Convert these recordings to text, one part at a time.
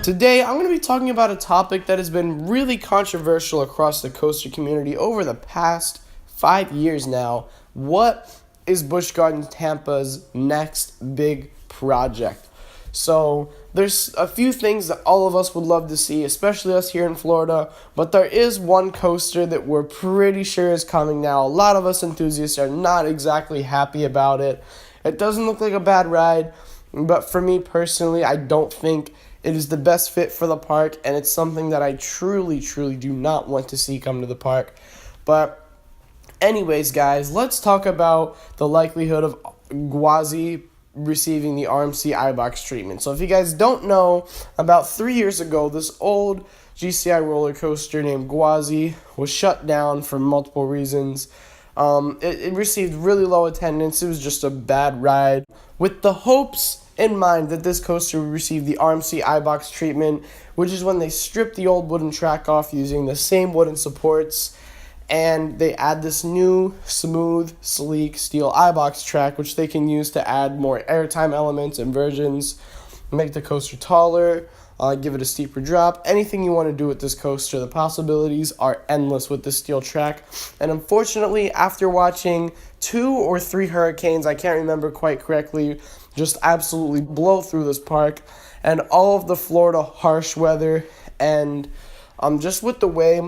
Today, I'm going to be talking about a topic that has been really controversial across the coaster community over the past 5 years now. What is Busch Gardens Tampa's next big project? So, there's a few things that all of us would love to see, especially us here in Florida, but there is one coaster that we're pretty sure is coming now. A lot of us enthusiasts are not exactly happy about it. It doesn't look like a bad ride, but for me personally, I don't think it is the best fit for the park, and it's something that I truly do not want to see come to the park. But anyways, guys, let's talk about the likelihood of Gwazi receiving the RMC iBox treatment. So if you guys don't know, about 3 years ago, this old GCI roller coaster named Gwazi was shut down for multiple reasons. It received really low attendance. It was just a bad ride. With the hopes in mind that this coaster would receive the RMC iBox treatment, which is when they strip the old wooden track off using the same wooden supports, and they add this new, smooth, sleek steel iBox track, which they can use to add more airtime elements and versions, make the coaster taller, give it a steeper drop. Anything you want to do with this coaster, the possibilities are endless with this steel track. And unfortunately, after watching 2 or 3 hurricanes, I can't remember quite correctly, just absolutely blow through this park, and all of the Florida harsh weather, and just with the way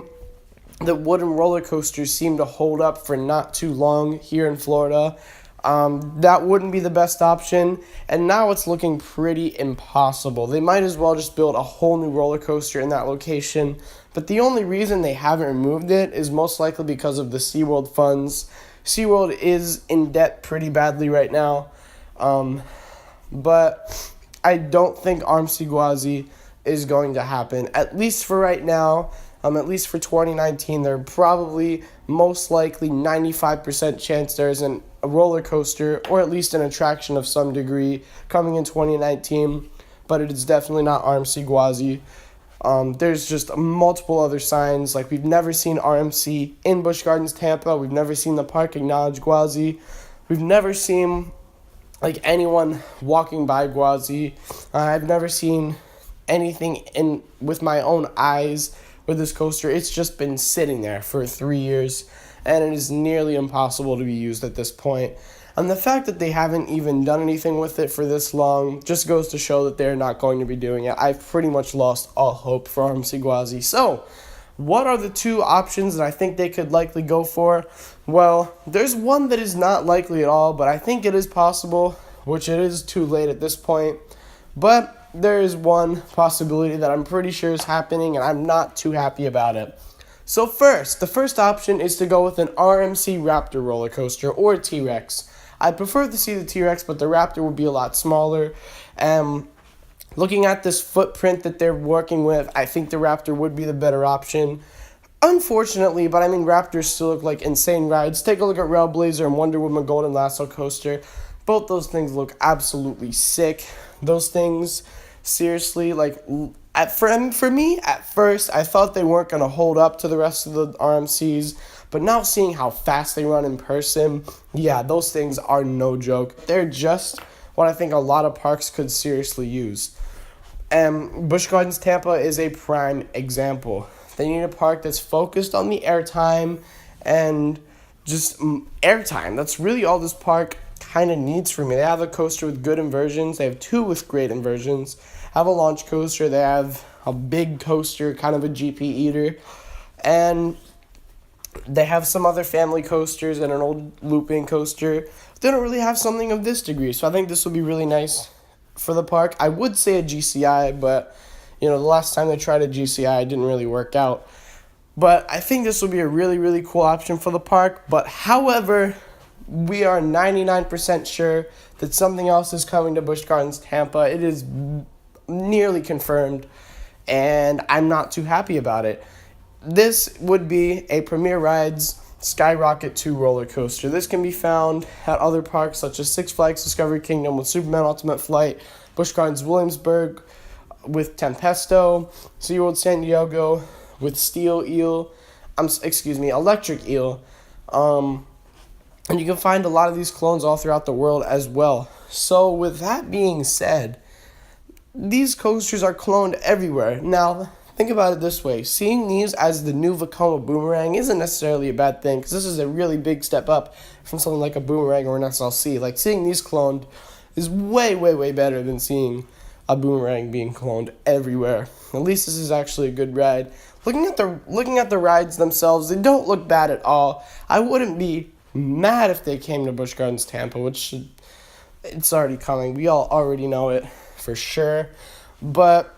that wooden roller coasters seem to hold up for not too long here in Florida, that wouldn't be the best option, and now it's looking pretty impossible. They might as well just build a whole new roller coaster in that location, but the only reason they haven't removed it is most likely because of the SeaWorld funds. SeaWorld is in debt pretty badly right now, but I don't think RMC Gwazi is going to happen, at least for right now. At least for 2019, there are probably most likely 95% chance there's a roller coaster or at least an attraction of some degree coming in 2019, but it is definitely not RMC Gwazi. There's just multiple other signs, like we've never seen RMC in Busch Gardens Tampa. We've never seen the park acknowledge Gwazi. We've never seen anyone walking by Gwazi. I've never seen anything with my own eyes with this coaster. It's just been sitting there for 3 years, and it is nearly impossible to be used at this point. And the fact that they haven't even done anything with it for this long just goes to show that they're not going to be doing it. I've pretty much lost all hope for RMC Gwazi. So, what are the 2 options that I think they could likely go for? Well, there's one that is not likely at all, but I think it is possible, which it is too late at this point. But there is one possibility that I'm pretty sure is happening, and I'm not too happy about it. So the first option is to go with an RMC Raptor roller coaster or a T-Rex. I'd prefer to see the T-Rex, but the Raptor would be a lot smaller. Looking at this footprint that they're working with, I think the Raptor would be the better option. Unfortunately, but I mean, Raptors still look like insane rides. Take a look at Railblazer and Wonder Woman Golden Lasso Coaster. Both those things look absolutely sick. Those things, seriously, for me, at first, I thought they weren't going to hold up to the rest of the RMCs, but now seeing how fast they run in person, yeah, those things are no joke. They're just what I think a lot of parks could seriously use. And Busch Gardens Tampa is a prime example. They need a park that's focused on the airtime and just airtime. That's really all this park kind of needs for me. They have a coaster with good inversions. They have 2 with great inversions. Have a launch coaster. They have a big coaster, kind of a GP eater. And they have some other family coasters and an old looping coaster. They don't really have something of this degree, so I think this will be really nice for the park. I would say a GCI, but the last time they tried a GCI, it didn't really work out. But I think this will be a really cool option for the park. But however, we are 99% sure that something else is coming to Busch Gardens Tampa. It is nearly confirmed, and I'm not too happy about it. This would be a Premier Rides Skyrocket 2 roller coaster. This can be found at other parks such as Six Flags Discovery Kingdom with Superman Ultimate Flight, Busch Gardens Williamsburg with Tempesto, SeaWorld San Diego with Electric Eel. And you can find a lot of these clones all throughout the world as well. So with that being said, these coasters are cloned everywhere. Now, think about it this way. Seeing these as the new Vekoma Boomerang isn't necessarily a bad thing, because this is a really big step up from something like a Boomerang or an SLC. Like, seeing these cloned is way, way, way better than seeing a Boomerang being cloned everywhere. At least this is actually a good ride. Looking at the rides themselves, they don't look bad at all. I wouldn't be mad if they came to Busch Gardens Tampa, which it's already coming. We all already know it for sure. But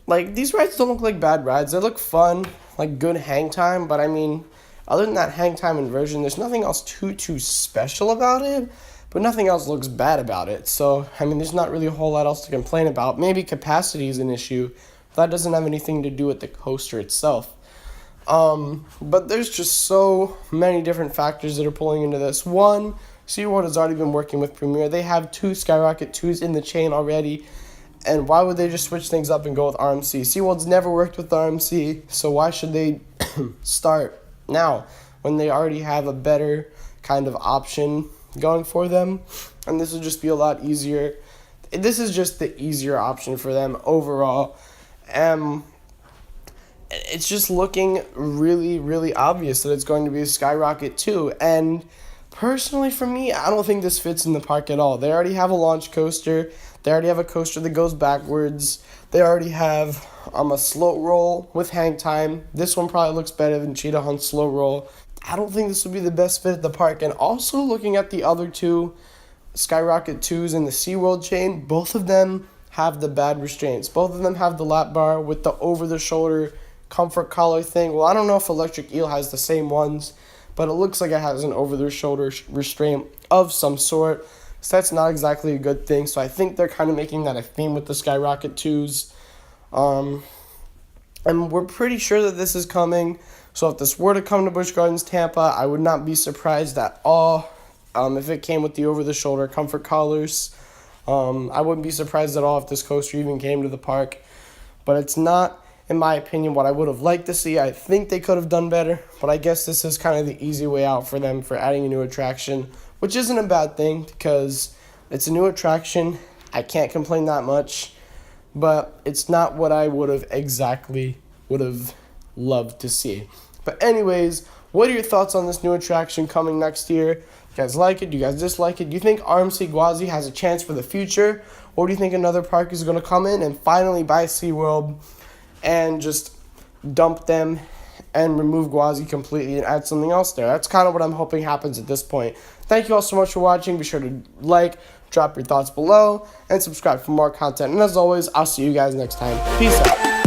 like, these rides don't look like bad rides. They look fun, like good hang time. But I mean, other than that hang time inversion, there's nothing else too special about it. But nothing else looks bad about it. So, I mean, there's not really a whole lot else to complain about. Maybe capacity is an issue. That doesn't have anything to do with the coaster itself. But there's just so many different factors that are pulling into this. One, SeaWorld has already been working with Premier. They have 2 Skyrocket 2s in the chain already. And why would they just switch things up and go with RMC? SeaWorld's never worked with RMC, so why should they start now when they already have a better kind of option going for them? And this would just be a lot easier. This is just the easier option for them overall. It's just looking really, really obvious that it's going to be a Skyrocket 2. And personally, for me, I don't think this fits in the park at all. They already have a launch coaster. They already have a coaster that goes backwards. They already have a slow roll with hang time. This one probably looks better than Cheetah Hunt's slow roll. I don't think this would be the best fit at the park. And also, looking at the other 2 Skyrocket 2s in the SeaWorld chain, both of them have the bad restraints. Both of them have the lap bar with the over-the-shoulder comfort collar thing. Well, I don't know if Electric Eel has the same ones, but it looks like it has an over-the-shoulder restraint of some sort. So that's not exactly a good thing. So I think they're kind of making that a theme with the Skyrocket 2s. And we're pretty sure that this is coming. So if this were to come to Busch Gardens Tampa, I would not be surprised at all if it came with the over-the-shoulder comfort collars. I wouldn't be surprised at all if this coaster even came to the park. But it's not, in my opinion, what I would have liked to see. I think they could have done better. But I guess this is kind of the easy way out for them for adding a new attraction, which isn't a bad thing because it's a new attraction. I can't complain that much. But it's not what I would have loved to see. But anyways, what are your thoughts on this new attraction coming next year? You guys like it? Do you guys dislike it? Do you think RMC Gwazi has a chance for the future? Or do you think another park is going to come in and finally buy SeaWorld and just dump them and remove Gwazi completely and add something else there? That's kind of what I'm hoping happens at this point. Thank you all so much for watching. Be sure to like, drop your thoughts below, and subscribe for more content. And as always, I'll see you guys next time. Peace out.